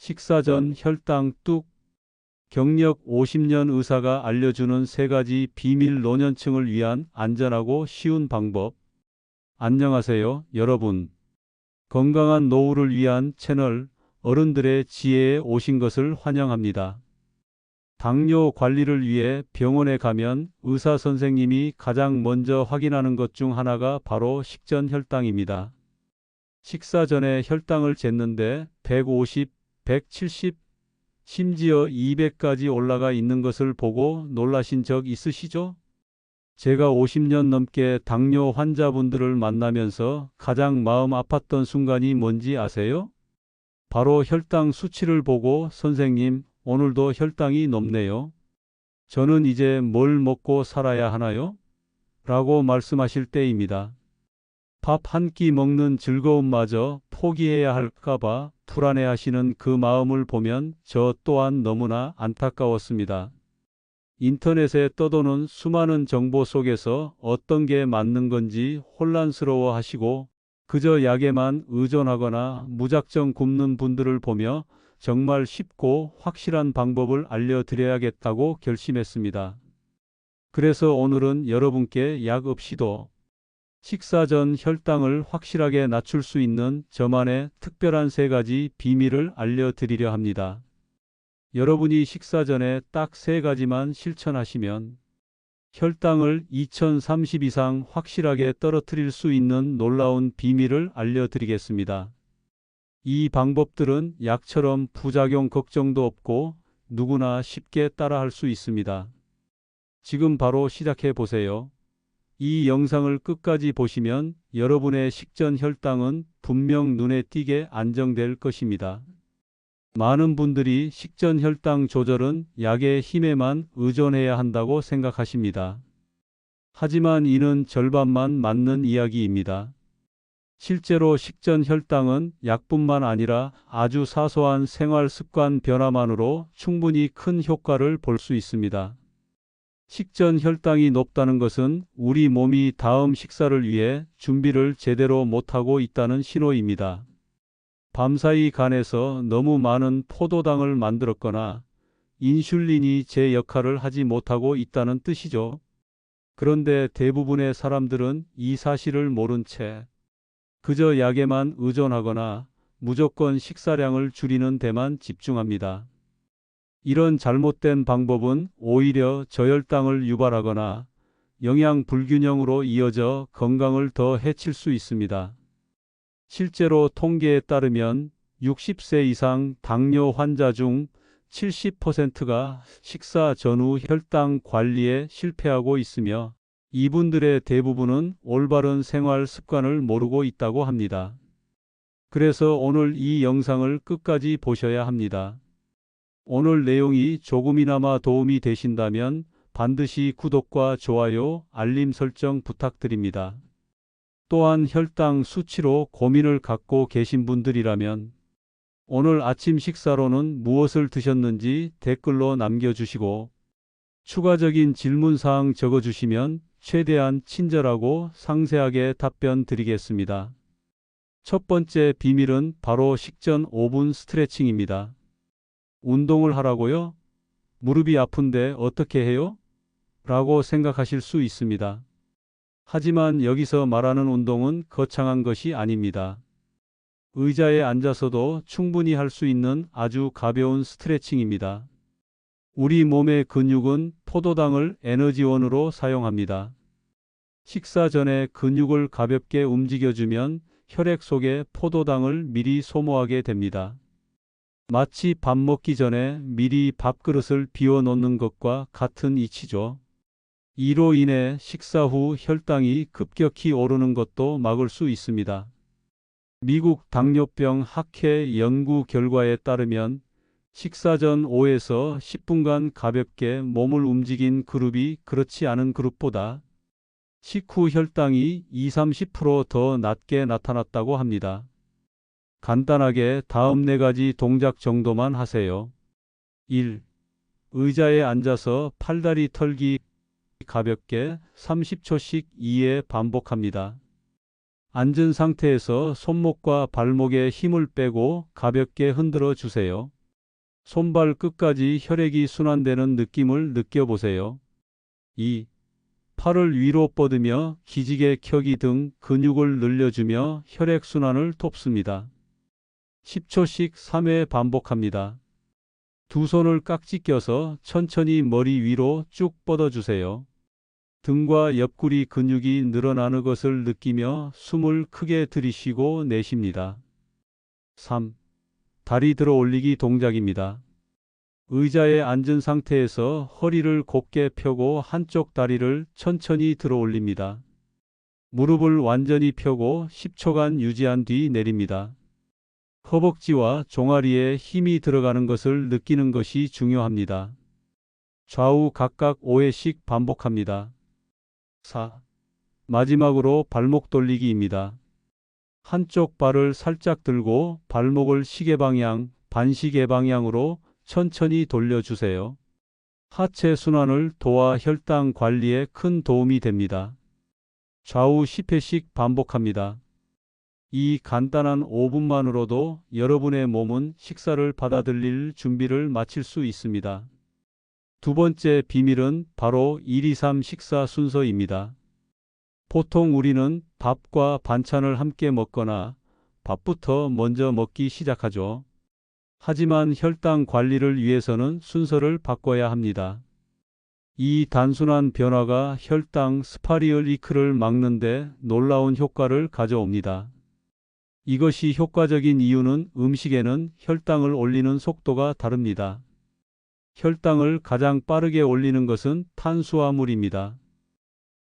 식사 전 혈당 뚝. 경력 50년 의사가 알려주는 3가지 비밀 노년층을 위한 안전하고 쉬운 방법. 안녕하세요, 여러분. 건강한 노후를 위한 채널 어른들의 지혜에 오신 것을 환영합니다. 당뇨 관리를 위해 병원에 가면 의사 선생님이 가장 먼저 확인하는 것 중 하나가 바로 식전 혈당입니다. 식사 전에 혈당을 쟀는데 150, 170, 심지어 200까지 올라가 있는 것을 보고 놀라신 적 있으시죠? 제가 50년 넘게 당뇨 환자분들을 만나면서 가장 마음 아팠던 순간이 뭔지 아세요? 바로 혈당 수치를 보고 선생님, 오늘도 혈당이 높네요. 저는 이제 뭘 먹고 살아야 하나요? 라고 말씀하실 때입니다. 밥 한 끼 먹는 즐거움마저 포기해야 할까봐 불안해하시는 그 마음을 보면 저 또한 너무나 안타까웠습니다. 인터넷에 떠도는 수많은 정보 속에서 어떤 게 맞는 건지 혼란스러워 하시고 그저 약에만 의존하거나 무작정 굶는 분들을 보며 정말 쉽고 확실한 방법을 알려드려야겠다고 결심했습니다. 그래서 오늘은 여러분께 약 없이도 식사 전 혈당을 확실하게 낮출 수 있는 저만의 특별한 3가지 비밀을 알려드리려 합니다. 여러분이 식사 전에 딱 3가지만 실천하시면 혈당을 2030 이상 확실하게 떨어뜨릴 수 있는 놀라운 비밀을 알려드리겠습니다. 이 방법들은 약처럼 부작용 걱정도 없고 누구나 쉽게 따라할 수 있습니다. 지금 바로 시작해 보세요. 이 영상을 끝까지 보시면 여러분의 식전 혈당은 분명 눈에 띄게 안정될 것입니다. 많은 분들이 식전 혈당 조절은 약의 힘에만 의존해야 한다고 생각하십니다. 하지만 이는 절반만 맞는 이야기입니다. 실제로 식전 혈당은 약뿐만 아니라 아주 사소한 생활 습관 변화만으로 충분히 큰 효과를 볼 수 있습니다. 식전 혈당이 높다는 것은 우리 몸이 다음 식사를 위해 준비를 제대로 못하고 있다는 신호입니다. 밤사이 간에서 너무 많은 포도당을 만들었거나 인슐린이 제 역할을 하지 못하고 있다는 뜻이죠. 그런데 대부분의 사람들은 이 사실을 모른 채 그저 약에만 의존하거나 무조건 식사량을 줄이는 데만 집중합니다. 이런 잘못된 방법은 오히려 저혈당을 유발하거나 영양 불균형으로 이어져 건강을 더 해칠 수 있습니다. 실제로 통계에 따르면 60세 이상 당뇨 환자 중 70%가 식사 전후 혈당 관리에 실패하고 있으며 이분들의 대부분은 올바른 생활 습관을 모르고 있다고 합니다. 그래서 오늘 이 영상을 끝까지 보셔야 합니다. 오늘 내용이 조금이나마 도움이 되신다면 반드시 구독과 좋아요, 알림 설정 부탁드립니다. 또한 혈당 수치로 고민을 갖고 계신 분들이라면 오늘 아침 식사로는 무엇을 드셨는지 댓글로 남겨주시고 추가적인 질문사항 적어주시면 최대한 친절하고 상세하게 답변 드리겠습니다. 첫 번째 비밀은 바로 식전 5분 스트레칭입니다. 운동을 하라고요? 무릎이 아픈데 어떻게 해요? 라고 생각하실 수 있습니다. 하지만 여기서 말하는 운동은 거창한 것이 아닙니다. 의자에 앉아서도 충분히 할 수 있는 아주 가벼운 스트레칭입니다. 우리 몸의 근육은 포도당을 에너지원으로 사용합니다. 식사 전에 근육을 가볍게 움직여주면 혈액 속에 포도당을 미리 소모하게 됩니다. 마치 밥 먹기 전에 미리 밥그릇을 비워 놓는 것과 같은 이치죠. 이로 인해 식사 후 혈당이 급격히 오르는 것도 막을 수 있습니다. 미국 당뇨병 학회 연구 결과에 따르면 식사 전 5에서 10분간 가볍게 몸을 움직인 그룹이 그렇지 않은 그룹보다 식후 혈당이 20-30% 낮게 나타났다고 합니다. 간단하게 다음 4가지 동작 정도만 하세요. 1. 의자에 앉아서 팔다리 털기 가볍게 30초씩 2회 반복합니다. 앉은 상태에서 손목과 발목에 힘을 빼고 가볍게 흔들어 주세요. 손발 끝까지 혈액이 순환되는 느낌을 느껴보세요. 2. 팔을 위로 뻗으며 기지개 켜기 등 근육을 늘려주며 혈액순환을 돕습니다. 10초씩 3회 반복합니다. 두 손을 깍지 껴서 천천히 머리 위로 쭉 뻗어주세요. 등과 옆구리 근육이 늘어나는 것을 느끼며 숨을 크게 들이쉬고 내쉽니다. 3. 다리 들어 올리기 동작입니다. 의자에 앉은 상태에서 허리를 곧게 펴고 한쪽 다리를 천천히 들어 올립니다. 무릎을 완전히 펴고 10초간 유지한 뒤 내립니다. 허벅지와 종아리에 힘이 들어가는 것을 느끼는 것이 중요합니다. 좌우 각각 5회씩 반복합니다. 4. 마지막으로 발목 돌리기입니다. 한쪽 발을 살짝 들고 발목을 시계 방향, 반시계 방향으로 천천히 돌려주세요. 하체 순환을 도와 혈당 관리에 큰 도움이 됩니다. 좌우 10회씩 반복합니다. 이 간단한 5분만으로도 여러분의 몸은 식사를 받아들일 준비를 마칠 수 있습니다. 두 번째 비밀은 바로 1-2-3 식사 순서입니다. 보통 우리는 밥과 반찬을 함께 먹거나 밥부터 먼저 먹기 시작하죠. 하지만 혈당 관리를 위해서는 순서를 바꿔야 합니다. 이 단순한 변화가 혈당 스파이크를 막는 데 놀라운 효과를 가져옵니다. 이것이 효과적인 이유는 음식에는 혈당을 올리는 속도가 다릅니다. 혈당을 가장 빠르게 올리는 것은 탄수화물입니다.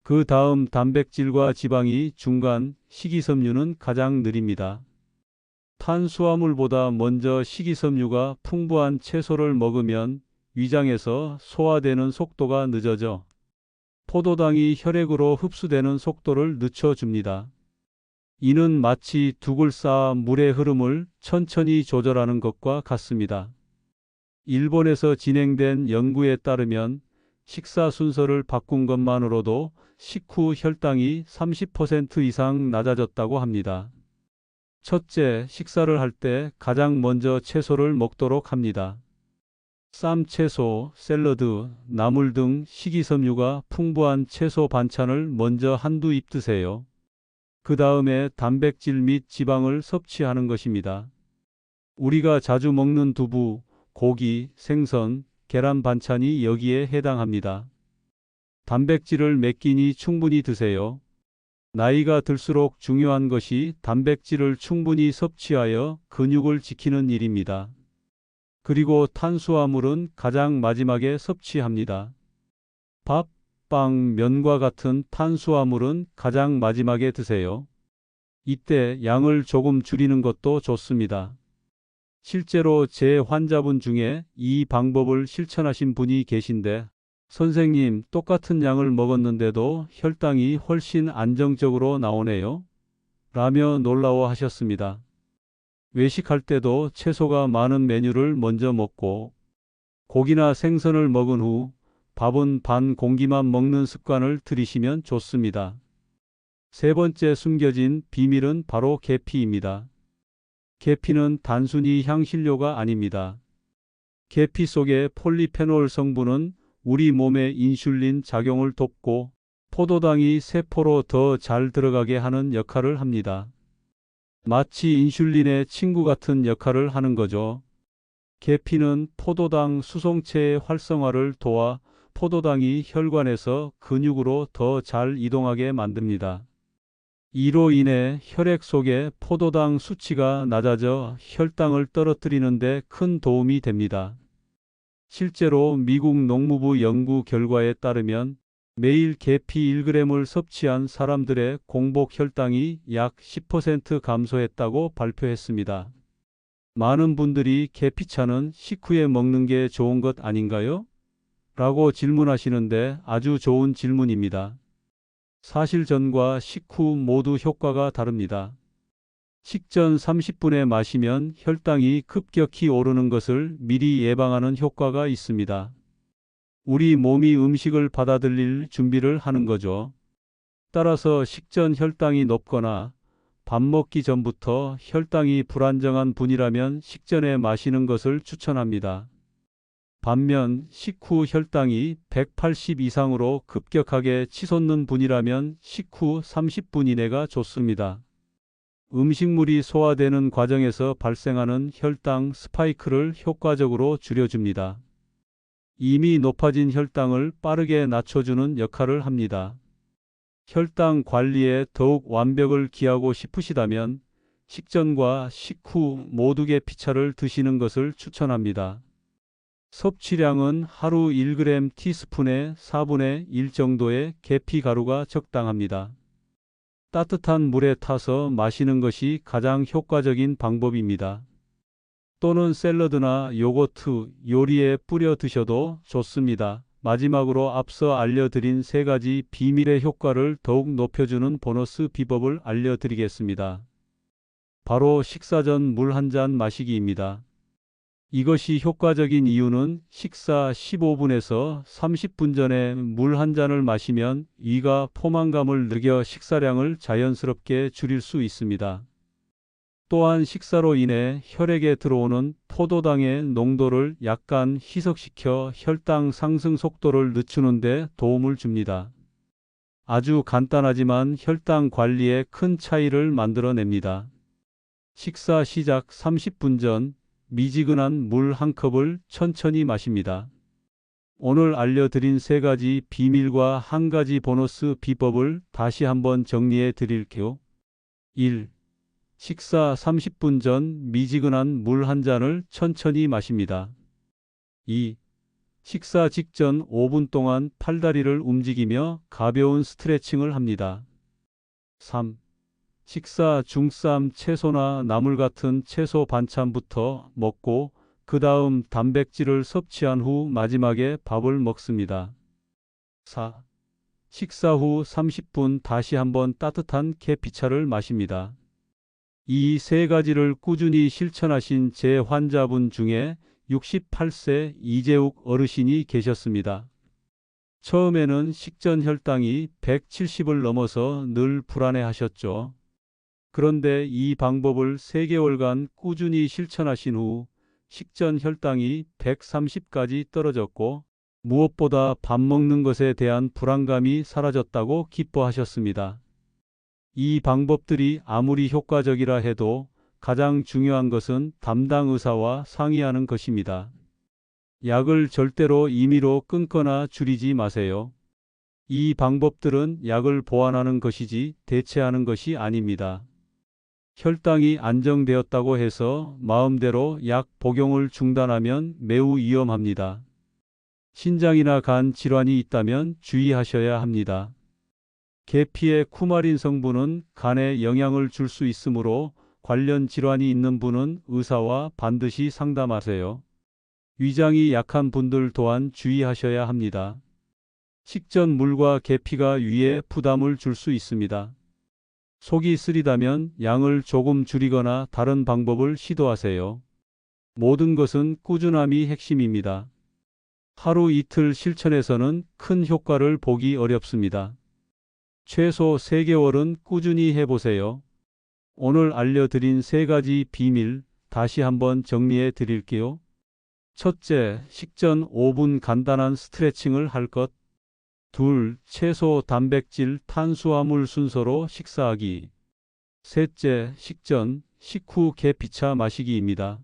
그 다음 단백질과 지방이 중간, 식이섬유는 가장 느립니다. 탄수화물보다 먼저 식이섬유가 풍부한 채소를 먹으면 위장에서 소화되는 속도가 늦어져 포도당이 혈액으로 흡수되는 속도를 늦춰줍니다. 이는 마치 둑을 쌓아 물의 흐름을 천천히 조절하는 것과 같습니다. 일본에서 진행된 연구에 따르면 식사 순서를 바꾼 것만으로도 식후 혈당이 30% 이상 낮아졌다고 합니다. 첫째, 식사를 할 때 가장 먼저 채소를 먹도록 합니다. 쌈 채소, 샐러드, 나물 등 식이섬유가 풍부한 채소 반찬을 먼저 한두 입 드세요. 그 다음에 단백질 및 지방을 섭취하는 것입니다. 우리가 자주 먹는 두부, 고기, 생선, 계란 반찬이 여기에 해당합니다. 단백질을 몇 끼니 충분히 드세요. 나이가 들수록 중요한 것이 단백질을 충분히 섭취하여 근육을 지키는 일입니다. 그리고 탄수화물은 가장 마지막에 섭취합니다. 밥, 빵, 면과 같은 탄수화물은 가장 마지막에 드세요. 이때 양을 조금 줄이는 것도 좋습니다. 실제로 제 환자분 중에 이 방법을 실천하신 분이 계신데, 선생님, 똑같은 양을 먹었는데도 혈당이 훨씬 안정적으로 나오네요. 라며 놀라워하셨습니다. 외식할 때도 채소가 많은 메뉴를 먼저 먹고 고기나 생선을 먹은 후 밥은 반 공기만 먹는 습관을 들이시면 좋습니다. 세 번째 숨겨진 비밀은 바로 계피입니다. 계피는 단순히 향신료가 아닙니다. 계피 속의 폴리페놀 성분은 우리 몸의 인슐린 작용을 돕고 포도당이 세포로 더 잘 들어가게 하는 역할을 합니다. 마치 인슐린의 친구 같은 역할을 하는 거죠. 계피는 포도당 수송체의 활성화를 도와 포도당이 혈관에서 근육으로 더 잘 이동하게 만듭니다. 이로 인해 혈액 속의 포도당 수치가 낮아져 혈당을 떨어뜨리는 데 큰 도움이 됩니다. 실제로 미국 농무부 연구 결과에 따르면 매일 계피 1g을 섭취한 사람들의 공복 혈당이 약 10% 감소했다고 발표했습니다. 많은 분들이 계피차는 식후에 먹는 게 좋은 것 아닌가요? 라고 질문하시는데 아주 좋은 질문입니다. 사실 전과 식후 모두 효과가 다릅니다. 식전 30분에 마시면 혈당이 급격히 오르는 것을 미리 예방하는 효과가 있습니다. 우리 몸이 음식을 받아들일 준비를 하는 거죠. 따라서 식전 혈당이 높거나 밥 먹기 전부터 혈당이 불안정한 분이라면 식전에 마시는 것을 추천합니다. 반면 식후 혈당이 180 이상으로 급격하게 치솟는 분이라면 식후 30분 이내가 좋습니다. 음식물이 소화되는 과정에서 발생하는 혈당 스파이크를 효과적으로 줄여줍니다. 이미 높아진 혈당을 빠르게 낮춰주는 역할을 합니다. 혈당 관리에 더욱 완벽을 기하고 싶으시다면 식전과 식후 모두 계피차를 드시는 것을 추천합니다. 섭취량은 하루 1g 티스푼에 4분의 1 정도의 계피 가루가 적당합니다. 따뜻한 물에 타서 마시는 것이 가장 효과적인 방법입니다. 또는 샐러드나 요거트, 요리에 뿌려 드셔도 좋습니다. 마지막으로 앞서 알려드린 3가지 비밀의 효과를 더욱 높여주는 보너스 비법을 알려드리겠습니다. 바로 식사 전 물 한 잔 마시기입니다. 이것이 효과적인 이유는 식사 15분에서 30분 전에 물 한 잔을 마시면 위가 포만감을 느껴 식사량을 자연스럽게 줄일 수 있습니다. 또한 식사로 인해 혈액에 들어오는 포도당의 농도를 약간 희석시켜 혈당 상승 속도를 늦추는 데 도움을 줍니다. 아주 간단하지만 혈당 관리에 큰 차이를 만들어냅니다. 식사 시작 30분 전 미지근한 물 한 컵을 천천히 마십니다. 오늘 알려드린 3가지 비밀과 한 가지 보너스 비법을 다시 한번 정리해 드릴게요. 1. 식사 30분 전 미지근한 물 한 잔을 천천히 마십니다. 2. 식사 직전 5분 동안 팔다리를 움직이며 가벼운 스트레칭을 합니다. 3. 식사 중 쌈, 채소나 나물 같은 채소 반찬부터 먹고 그 다음 단백질을 섭취한 후 마지막에 밥을 먹습니다. 4. 식사 후 30분 다시 한번 따뜻한 계피차를 마십니다. 이 3가지를 꾸준히 실천하신 제 환자분 중에 68세 이재욱 어르신이 계셨습니다. 처음에는 식전 혈당이 170을 넘어서 늘 불안해하셨죠. 그런데 이 방법을 3개월간 꾸준히 실천하신 후 식전 혈당이 130까지 떨어졌고 무엇보다 밥 먹는 것에 대한 불안감이 사라졌다고 기뻐하셨습니다. 이 방법들이 아무리 효과적이라 해도 가장 중요한 것은 담당 의사와 상의하는 것입니다. 약을 절대로 임의로 끊거나 줄이지 마세요. 이 방법들은 약을 보완하는 것이지 대체하는 것이 아닙니다. 혈당이 안정되었다고 해서 마음대로 약 복용을 중단하면 매우 위험합니다. 신장이나 간 질환이 있다면 주의하셔야 합니다. 계피의 쿠마린 성분은 간에 영향을 줄 수 있으므로 관련 질환이 있는 분은 의사와 반드시 상담하세요. 위장이 약한 분들 또한 주의하셔야 합니다. 식전 물과 계피가 위에 부담을 줄 수 있습니다. 속이 쓰리다면 양을 조금 줄이거나 다른 방법을 시도하세요. 모든 것은 꾸준함이 핵심입니다. 하루 이틀 실천해서는 큰 효과를 보기 어렵습니다. 최소 3개월은 꾸준히 해보세요. 오늘 알려드린 3가지 비밀 다시 한번 정리해 드릴게요. 첫째, 식전 5분 간단한 스트레칭을 할 것. 둘, 채소, 단백질, 탄수화물 순서로 식사하기. 셋째, 식전, 식후 계피차 마시기입니다.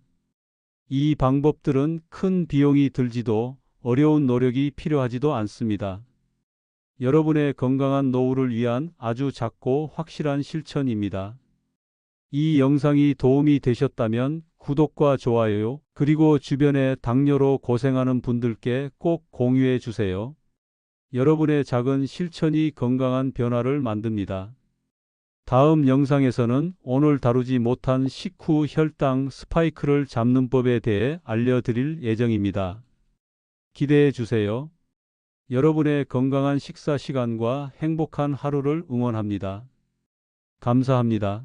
이 방법들은 큰 비용이 들지도 어려운 노력이 필요하지도 않습니다. 여러분의 건강한 노후를 위한 아주 작고 확실한 실천입니다. 이 영상이 도움이 되셨다면 구독과 좋아요, 그리고 주변에 당뇨로 고생하는 분들께 꼭 공유해 주세요. 여러분의 작은 실천이 건강한 변화를 만듭니다. 다음 영상에서는 오늘 다루지 못한 식후 혈당 스파이크를 잡는 법에 대해 알려드릴 예정입니다. 기대해 주세요. 여러분의 건강한 식사 시간과 행복한 하루를 응원합니다. 감사합니다.